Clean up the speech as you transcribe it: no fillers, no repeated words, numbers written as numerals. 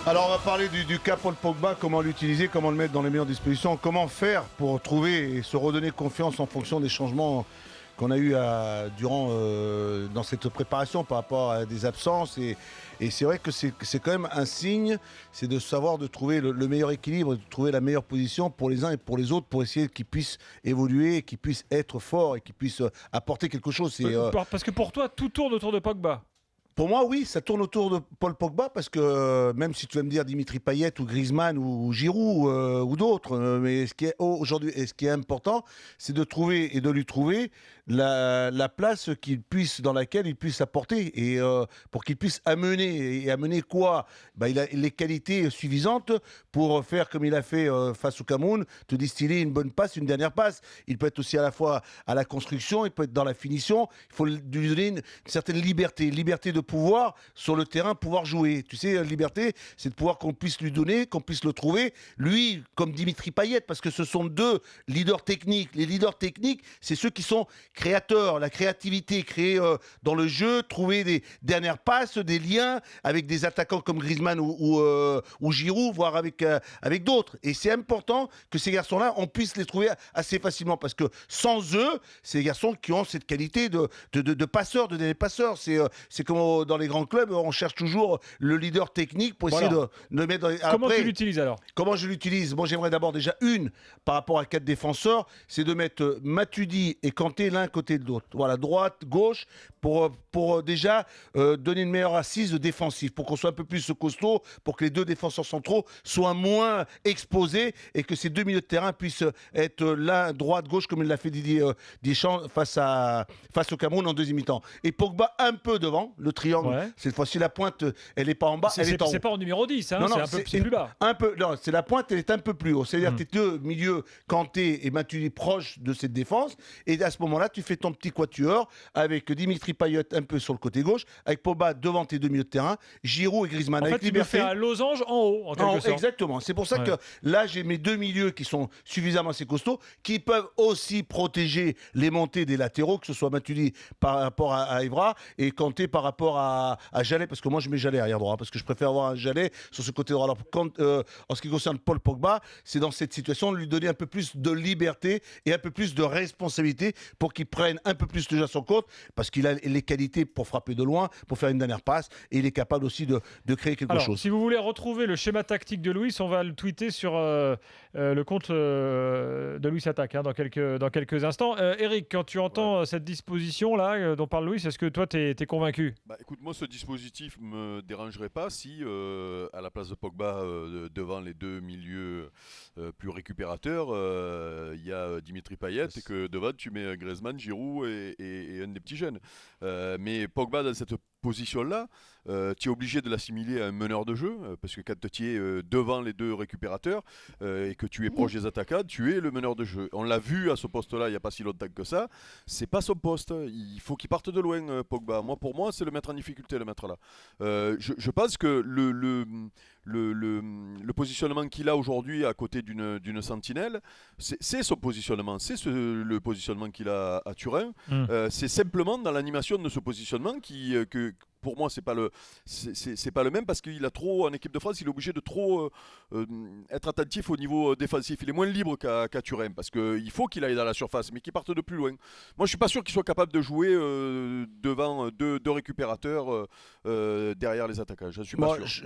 Alors on va parler du cas Paul Pogba, comment l'utiliser, comment le mettre dans les meilleures dispositions, comment faire pour trouver et se redonner confiance en fonction des changements qu'on a eu dans cette préparation par rapport à des absences. Et c'est vrai que c'est quand même un signe, c'est de savoir de trouver le meilleur équilibre, de trouver la meilleure position pour les uns et pour les autres, pour essayer qu'ils puissent évoluer, qu'ils puissent être forts et qu'ils puissent apporter quelque chose. Parce que pour toi, tout tourne autour de Pogba. Pour moi, oui, ça tourne autour de Paul Pogba parce que même si tu vas me dire Dimitri Payet ou Griezmann ou Giroud ou d'autres, mais ce qui est aujourd'hui et ce qui est important, c'est de trouver et de lui trouver la place dans laquelle il puisse apporter et pour qu'il puisse amener. Et amener quoi? Il a les qualités suffisantes pour faire comme il a fait face au Cameroun, te distiller une bonne passe, une dernière passe. Il peut être aussi à la fois à la construction, il peut être dans la finition. Il faut lui donner une certaine liberté de pouvoir sur le terrain, pouvoir jouer. Tu sais, liberté, c'est de pouvoir qu'on puisse lui donner, qu'on puisse le trouver. Lui, comme Dimitri Payet, parce que ce sont deux leaders techniques. Les leaders techniques, c'est ceux qui sont créateurs, la créativité, créer dans le jeu, trouver des dernières passes, des liens avec des attaquants comme Griezmann ou Giroud, voire avec d'autres. Et c'est important que ces garçons-là, on puisse les trouver assez facilement, parce que sans eux, c'est des garçons qui ont cette qualité de passeurs, de passeurs. C'est comme dans les grands clubs, on cherche toujours le leader technique pour essayer de mettre dans... Comment tu l'utilises alors? Comment je l'utilise? Moi, j'aimerais d'abord déjà par rapport à 4 défenseurs, c'est de mettre Matuidi et Kanté l'un côté de l'autre. Voilà, droite, gauche, pour déjà donner une meilleure assise défensive, pour qu'on soit un peu plus costaud, pour que les deux défenseurs centraux soient moins exposés et que ces deux milieux de terrain puissent être l'un droite-gauche, comme il l'a fait Didier Deschamps face au Cameroun en deuxième mi-temps. Et Pogba un peu devant, le triangle. Ouais. Cette fois-ci, la pointe, elle n'est pas en bas, elle est en haut. C'est pas en numéro 10, hein, c'est plus bas. Non, c'est la pointe, elle est un peu plus haut. C'est-à-dire tes deux milieux, Kanté et Matuidi, proches de cette défense. Et à ce moment-là, tu fais ton petit quatuor avec Dimitri Payet un peu sur le côté gauche, avec Pogba devant tes deux milieux de terrain, Giroud et Griezmann. En avec fait, tu me fais un losange en haut, en quelque sorte. Exactement. C'est pour ça que là, j'ai mes deux milieux qui sont suffisamment assez costauds, qui peuvent aussi protéger les montées des latéraux, que ce soit Matuidi par rapport à Evra et Kanté par rapport à Jallet, parce que moi, je mets Jallet arrière droit, parce que je préfère avoir un Jallet sur ce côté droit. Alors, en ce qui concerne Paul Pogba, c'est dans cette situation de lui donner un peu plus de liberté et un peu plus de responsabilité pour qu'il prenne un peu plus le jeu à son compte, parce qu'il a les qualités pour frapper de loin, pour faire une dernière passe, et il est capable aussi de créer quelque chose. Si vous voulez retrouver le schéma tactique de Louis, on va le tweeter sur le compte de Louis Attaque dans quelques instants. Eric, quand tu entends cette disposition-là dont parle Louis, est-ce que toi, tu es convaincu? Écoute, moi, ce dispositif ne me dérangerait pas si, à la place de Pogba, devant les deux milieux plus récupérateurs, il y a Dimitri Payet et que devant, tu mets Griezmann, Giroud et un des petits jeunes. Mais Pogba, dans cette position-là, tu es obligé de l'assimiler à un meneur de jeu, parce que quand tu es devant les deux récupérateurs et que tu es proche des attaquants, tu es le meneur de jeu. On l'a vu à ce poste-là il n'y a pas si longtemps que ça, c'est pas son poste, il faut qu'il parte de loin, Pogba. Pour moi, c'est le mettre en difficulté, le mettre là. Je pense que le positionnement qu'il a aujourd'hui à côté d'une sentinelle, c'est son positionnement, le positionnement qu'il a à Turin. C'est simplement dans l'animation de ce positionnement que pour moi c'est pas le même, parce qu'il a trop, en équipe de France, il est obligé de trop être attentif au niveau défensif. Il est moins libre qu'à Turin, parce qu'il faut qu'il aille dans la surface, mais qu'il parte de plus loin. Moi, je suis pas sûr qu'il soit capable de jouer devant deux récupérateurs derrière les attaquants. Je suis pas sûr.